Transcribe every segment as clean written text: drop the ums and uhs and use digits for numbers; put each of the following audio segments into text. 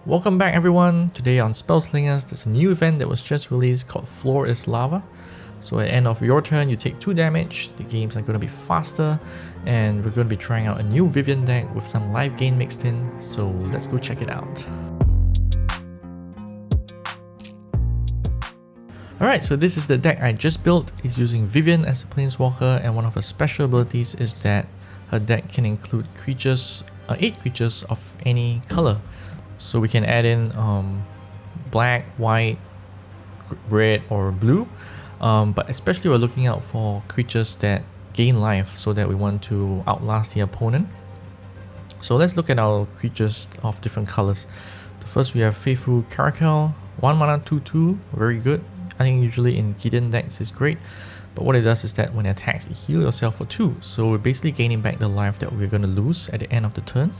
Welcome back everyone. Today on Spellslingers, there's a new event that was just released called Floor is Lava. So at the end of your turn, you take 2 damage, the games are going to be faster, and we're going to be trying out a new Vivien deck with some life gain mixed in, so let's go check it out. Alright, so this is the deck I just built. It's using Vivien as a planeswalker, and one of her special abilities is that her deck can include creatures, 8 creatures of any color. So we can add in black, white, red or blue, but especially we're looking out for creatures that gain life so that we want to outlast the opponent. So let's look at our creatures of different colors. First we have Faithful Caracal, 1 mana 2/2, very good. I think usually in Gideon decks is great, but what it does is that when it attacks, it heals yourself for 2, so we're basically gaining back the life that we're going to lose at the end of the turn.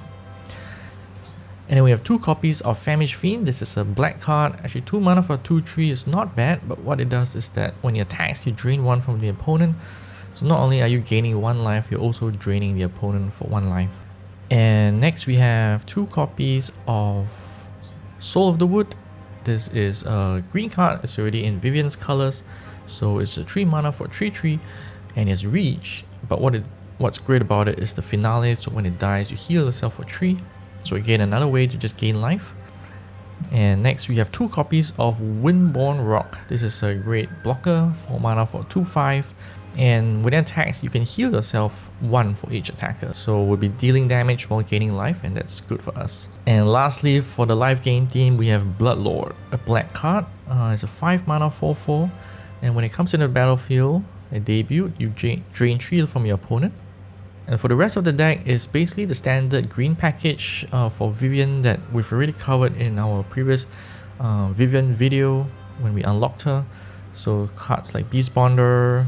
And then we have 2 copies of Famished Fiend. This is a black card. Actually 2 mana for a 2/3 is not bad, but what it does is that when it attacks, you drain 1 from the opponent. So not only are you gaining 1 life, you're also draining the opponent for 1 life. And next we have 2 copies of Soul of the Wood. This is a green card. It's already in Vivien's colors. So it's a 3 mana for 3/3 and it's reach. But what's great about it is the finale. So when it dies, you heal yourself for 3. So again, another way to just gain life. And next we have 2 copies of Windborne Roc. This is a great blocker, 4 mana for 2/5. And when it attacks, you can heal yourself 1 for each attacker. So we'll be dealing damage while gaining life, and that's good for us. And lastly, for the life gain team, we have Bloodlord, a black card. It's a 5 mana 4/4. And when it comes into the battlefield, a debut, you drain 3 from your opponent. And for the rest of the deck is basically the standard green package for Vivien that we've already covered in our previous Vivien video when we unlocked her. So cards like Beast Bonder,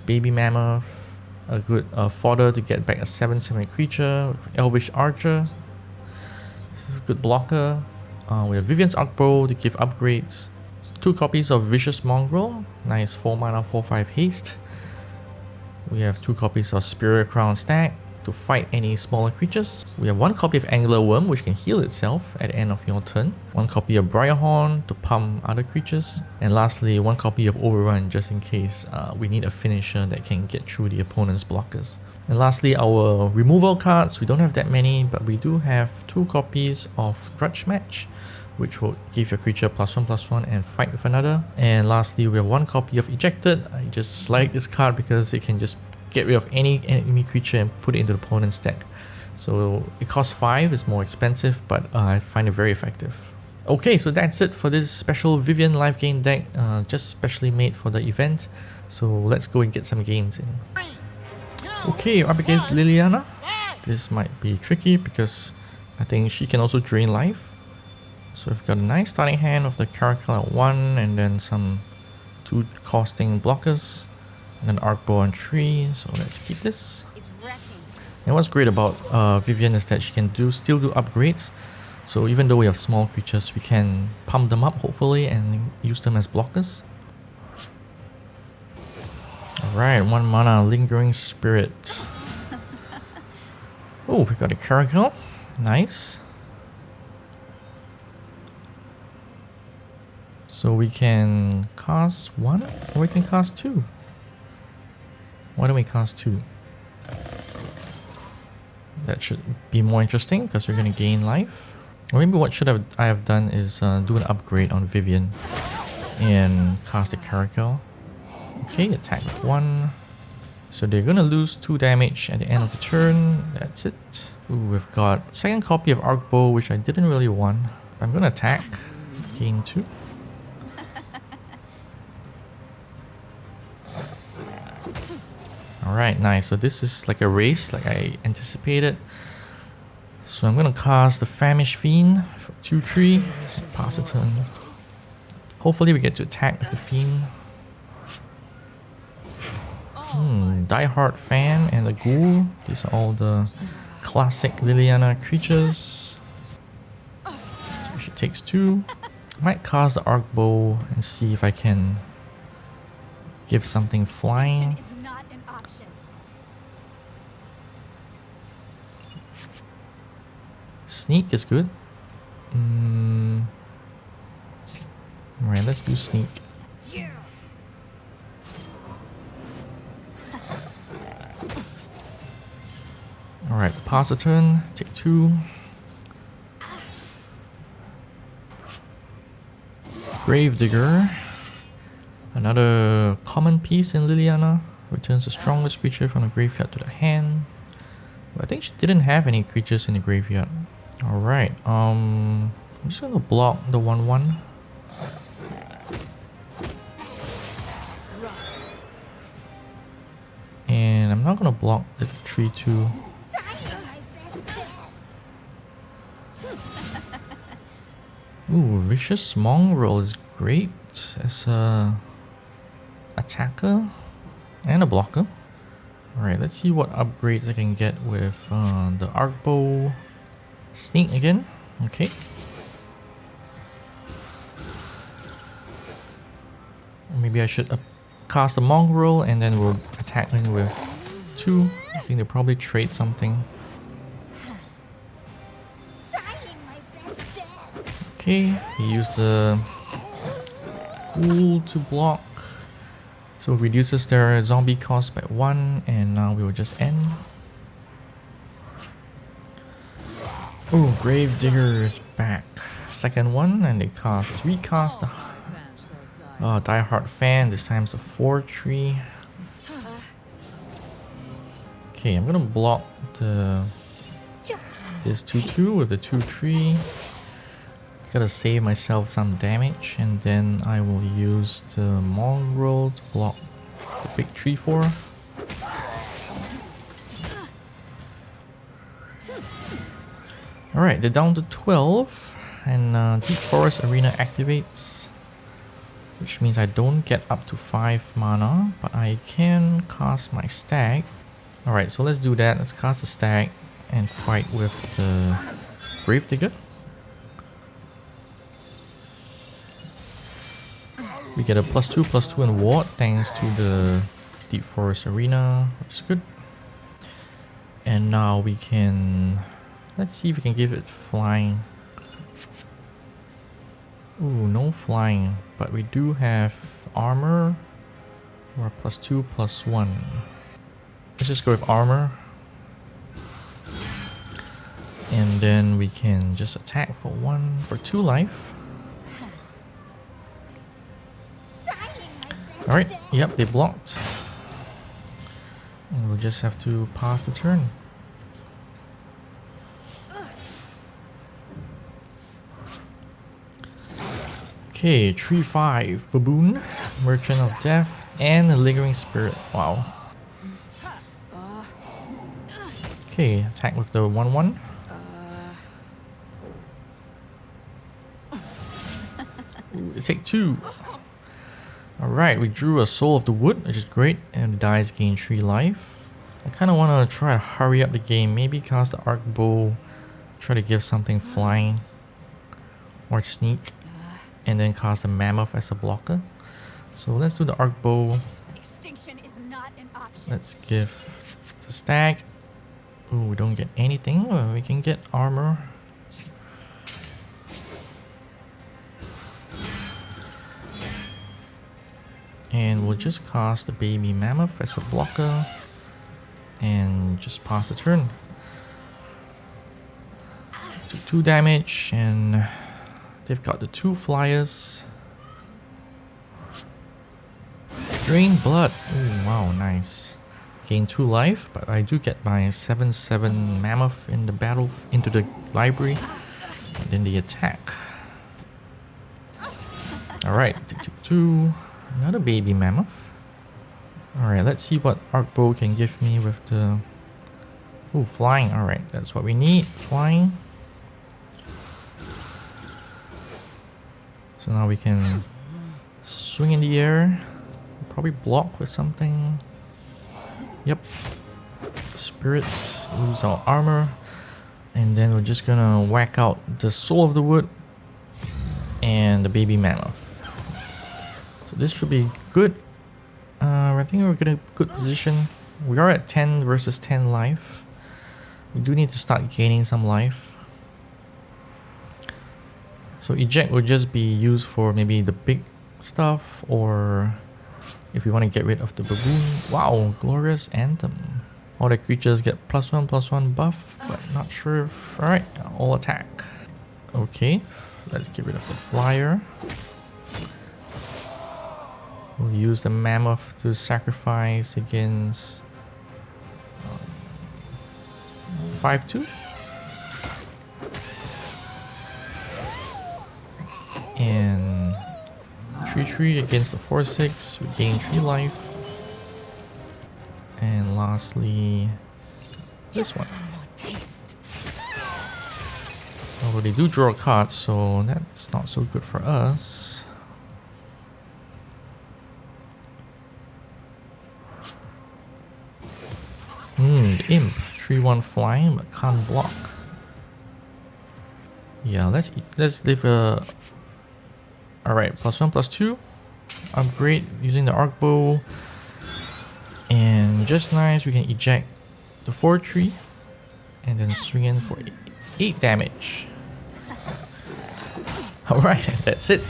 Baby Mammoth, a good fodder to get back a 7/7 creature, Elvish Archer, good blocker. We have Vivien's Arkbow to give upgrades, 2 copies of Vicious Mongrel, nice 4 mana 4/5 haste. We have 2 copies of Spearcrown Stag to fight any smaller creatures. We have 1 copy of Angler Wurm, which can heal itself at the end of your turn. 1 copy of Briarhorn to pump other creatures. And lastly, 1 copy of Overrun just in case we need a finisher that can get through the opponent's blockers. And lastly, our removal cards. We don't have that many, but we do have 2 copies of Grudge Match, which will give your creature +1/+1 and fight with another. And lastly, we have 1 copy of Ejected. I just like this card because it can just get rid of any enemy creature and put it into the opponent's deck. So it costs 5, it's more expensive, but I find it very effective. Okay, so that's it for this special Vivien life gain deck, just specially made for the event. So let's go and get some games in. Okay, up against Liliana. This might be tricky because I think she can also drain life. So we've got a nice starting hand of the Caracal at 1 and then some 2 costing blockers and then Arkbow on 3, so let's keep this. And what's great about Vivien is that she can still do upgrades. So even though we have small creatures, we can pump them up hopefully and use them as blockers. Alright, 1 mana Lingering Spirit. Oh, we got a Caracal. Nice. So we can cast 1 or we can cast 2. Why don't we cast 2? That should be more interesting because we're going to gain life. Or maybe what I have done is do an upgrade on Vivien and cast a Caracal. Okay, attack with 1. So they're going to lose 2 damage at the end of the turn. That's it. Ooh, we've got 2nd copy of Arkbow, which I didn't really want. But I'm going to attack. Gain 2. Alright, nice. So this is like a race, like I anticipated. So I'm gonna cast the Famished Fiend for 2/3. Pass the turn. Hopefully we get to attack with the Fiend. Die Hard Fan and the Ghoul. These are all the classic Liliana creatures. So she takes 2. Might cast the Arkbow and see if I can give something flying. Sneak is good. Alright, let's do sneak. Alright, pass a turn, take 2. Gravedigger. Another common piece in Liliana. Returns the strongest creature from the graveyard to the hand. But I think she didn't have any creatures in the graveyard. Alright, I'm just gonna block the 1/1. And I'm not gonna block the 3/2. Ooh, Vicious Mongrel is great as a attacker and a blocker. Alright, let's see what upgrades I can get with the Arkbow. Sneak again. Okay. Maybe I should cast a Mongrel and then we'll attack in with 2. I think they'll probably trade something. Okay, he used the Ghoul to block. So it reduces their zombie cost by 1, and now we will just end. Oh, Gravedigger is back. Second one, and they recast Diehard Fan. This time it's a 4/3. Okay, I'm gonna block this 2/2 with the 2/3. Gotta save myself some damage, and then I will use the Mongrel to block the big 3/4. Alright, they're down to 12, and Deep Forest Arena activates, which means I don't get up to 5 mana, but I can cast my Stag. Alright, so let's do that. Let's cast the Stag and fight with the Gravedigger. We get a +2/+2 in ward thanks to the Deep Forest Arena, which is good. And now we can... let's see if we can give it flying. Ooh, no flying, but we do have armor or +2/+1. Let's just go with armor. And then we can just attack for 2 life. Alright, yep, they blocked. And we'll just have to pass the turn. Okay, 3/5 Baboon, Merchant of Death, and a Lingering Spirit. Wow. Okay, attack with the 1/1. Ooh, they take 2. Alright, we drew a Soul of the Wood, which is great, and the dice gain 3 life. I kind of want to try to hurry up the game, maybe cast the Arkbow, try to give something flying, or sneak, and then cast the Mammoth as a blocker. So let's do the Arkbow. Extinction is not an option. Let's give the Stag. Ooh, we don't get anything, we can get armor. And we'll just cast the Baby Mammoth as a blocker and just pass the turn. Took 2 damage, and they've got the 2 flyers. Drain blood. Ooh, wow, nice. Gain 2 life, but I do get my 7/7 Mammoth in the battle into the library. And then the attack. Alright, take 2. Another Baby Mammoth. Alright, let's see what Arkbow can give me with the... ooh, flying. Alright, that's what we need. Flying. So now we can swing in the air. Probably block with something. Yep. Spirit. Lose our armor. And then we're just gonna whack out the Soul of the Wood and the Baby Mammoth. So this should be good. I think we're in a good position. We are at 10 versus 10 life. We do need to start gaining some life. So eject would just be used for maybe the big stuff, or if we want to get rid of the baboon. Wow, glorious anthem. All the creatures get +1/+1 buff, but not sure if... Alright, all attack. Okay, let's get rid of the flyer. We'll use the mammoth to sacrifice against 5/2. And 3/3 against the 4/6, we gain 3 life. And lastly, this one. Although they do draw a card, so that's not so good for us. The imp, 3/1 flying but can't block. Yeah, let's leave a... Alright, +1/+2. Upgrade using the Arkbow. And just nice, we can eject the 4/3 and then swing in for 8 damage. Alright, that's it.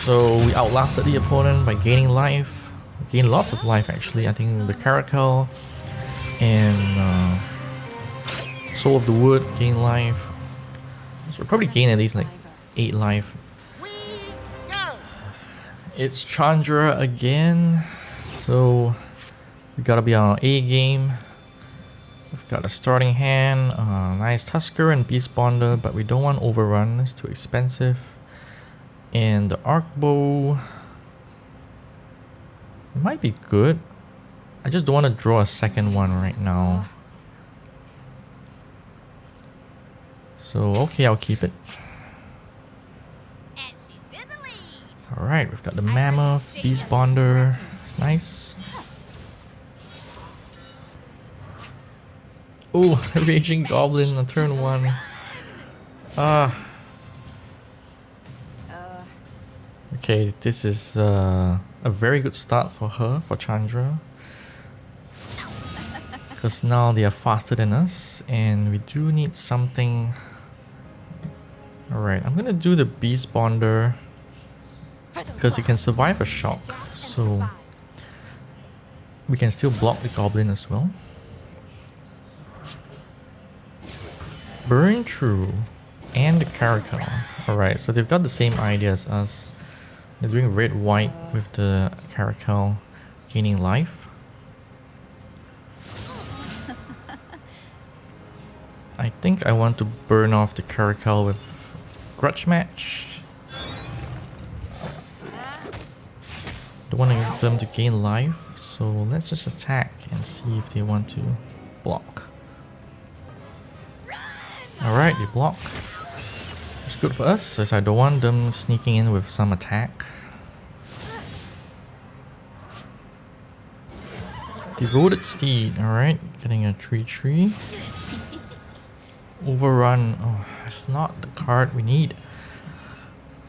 So we outlasted the opponent by gaining life. We gained lots of life actually. I think the Caracal and Soul of the Wood gain life. So we'll probably gain at least like 8 life. It's Chandra again. So we gotta be on our A game. We've got a starting hand, nice Tusker and Beast Bonder, but we don't want Overrun, it's too expensive. And the Arkbow might be good. I just don't want to draw a second one right now. So okay, I'll keep it. Alright, we've got the Mammoth, Beast Bonder, it's nice. Oh, Raging Goblin on turn 1. Okay, this is a very good start for her, for Chandra. Because now they are faster than us, and we do need something. Alright, I'm gonna do the Beast Bonder because it can survive a shock, so we can still block the Goblin as well. Burn Through and the Caracal. Alright, so they've got the same idea as us. They're doing red-white with the Caracal gaining life. I think I want to burn off the Caracal with Grudge Match. Don't want them to gain life, so let's just attack and see if they want to block. Alright, they block. It's good for us, as I don't want them sneaking in with some attack. Devoted Steed, alright, getting a 3/3. Overrun, oh, it's not the card we need.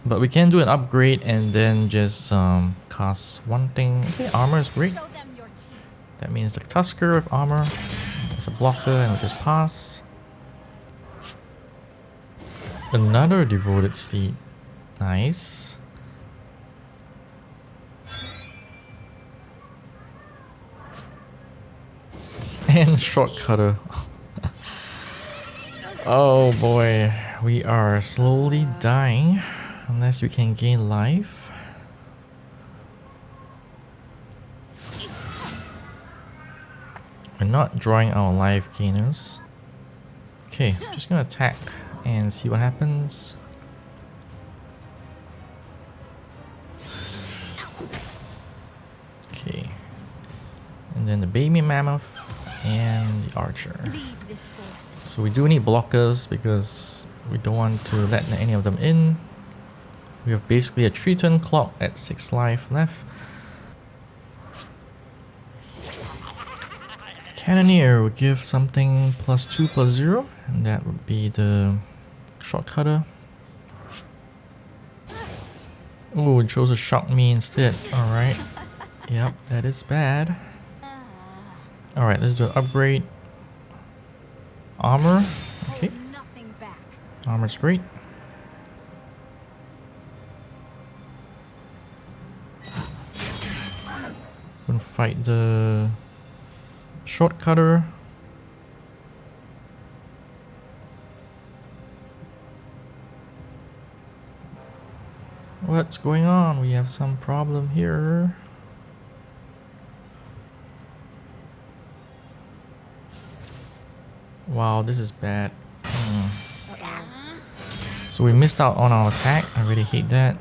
But we can do an upgrade and then just cast one thing. Okay, armor is great. That means the Tusker with armor. It's a blocker and we just pass. Another Devoted Steed. Nice. And Shortcutter. Oh boy, we are slowly dying unless we can gain life. We're not drawing our life gainers. Okay, just gonna attack and see what happens. Okay, and then the Baby Mammoth and the Archer. So we do need blockers because we don't want to let any of them in. We have basically a 3-turn clock at 6 life left. Cannoneer will give something +2/+0, and that would be the Shortcutter. Oh, it chose to shock me instead. Alright. Yep, that is bad. Alright, let's do an upgrade. Armor. Okay. Armor's great. Gonna fight the shortcutter. What's going on? We have some problem here. Wow, this is bad. So we missed out on our attack. I really hate that.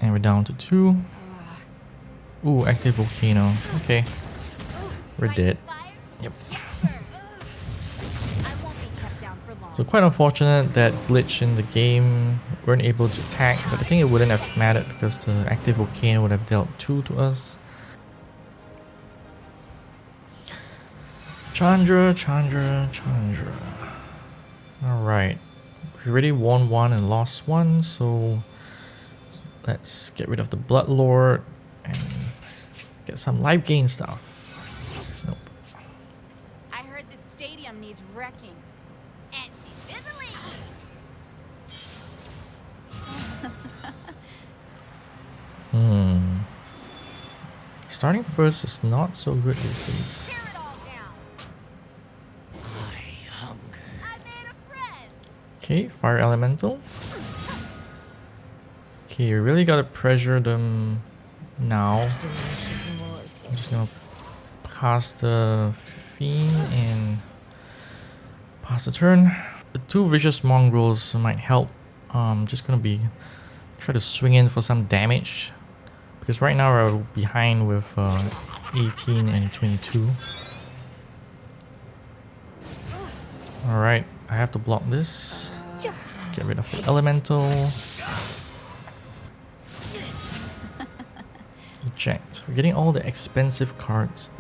And we're down to 2. Ooh, active volcano. Okay. We're dead. Yep. So quite unfortunate that glitch in the game. We weren't able to attack, but I think it wouldn't have mattered because the active volcano would have dealt 2 to us. Chandra. Alright. We already won 1 and lost 1, so let's get rid of the Bloodlord and get some life gain stuff. Nope. I heard the stadium needs wrecking. And she's busily. Starting first is not so good these days. Tear it all down. I made a friend. Okay, fire elemental. Okay, you really gotta pressure them now. I'm just gonna cast the Fiend and pass the turn. The 2 Vicious Mongrels might help. Just gonna be try to swing in for some damage. Because right now we're behind with 18 and 22. Alright, I have to block this. Get rid of the elemental. Eject. We're getting all the expensive cards.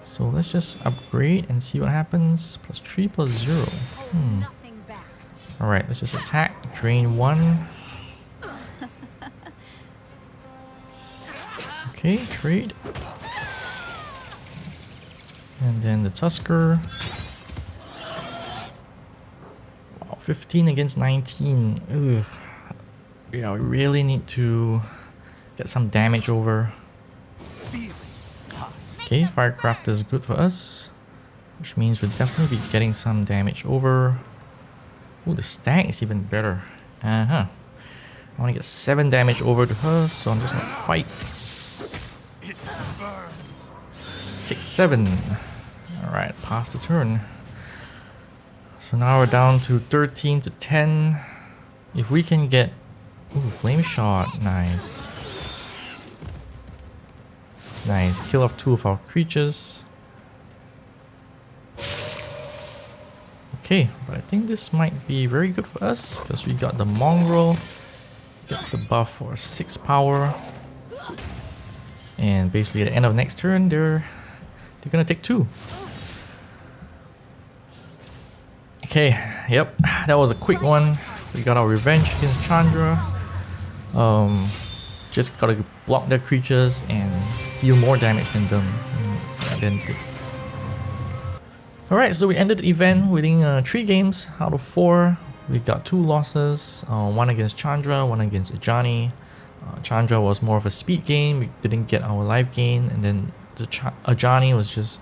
So let's just upgrade and see what happens. +3, +0. Alright, let's just attack. Drain 1. Okay, trade. And then the Tusker. Wow, 15 against 19. Ugh. Yeah, we really need to get some damage over. Okay, Firecraft is good for us, which means we'll definitely be getting some damage over. Oh, the Stag is even better. I want to get 7 damage over to her, so I'm just gonna fight. Take 7. Alright, pass the turn. So now we're down to 13 to 10. If we can get... Ooh, Flame Shot. Nice. Nice. Kill off 2 of our creatures. Okay, but I think this might be very good for us because we got the Mongrel. Gets the buff for 6 power. And basically at the end of next turn, they're gonna take 2. Okay, yep, that was a quick one. We got our revenge against Chandra. Just gotta block their creatures and deal more damage than them. Alright, so we ended the event winning 3 games out of 4. We got 2 losses, 1 against Chandra, 1 against Ajani. Chandra was more of a speed game, we didn't get our life gain, and then the Ajani was just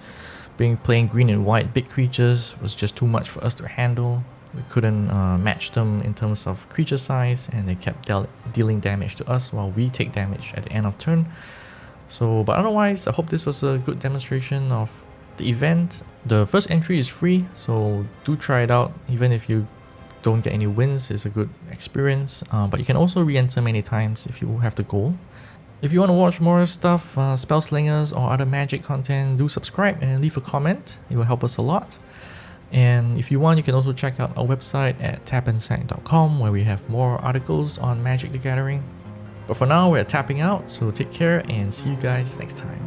playing green and white big creatures, was just too much for us to handle. We couldn't match them in terms of creature size, and they kept dealing damage to us while we take damage at the end of turn. So, but otherwise, I hope this was a good demonstration of the event. The first entry is free, so do try it out. Even if you don't get any wins, it's a good experience. But you can also re-enter many times if you have the goal. If you want to watch more stuff, Spellslingers or other magic content, do subscribe and leave a comment. It will help us a lot. And if you want, you can also check out our website at tapandsac.com where we have more articles on Magic the Gathering. But for now, we're tapping out, so take care and see you guys next time.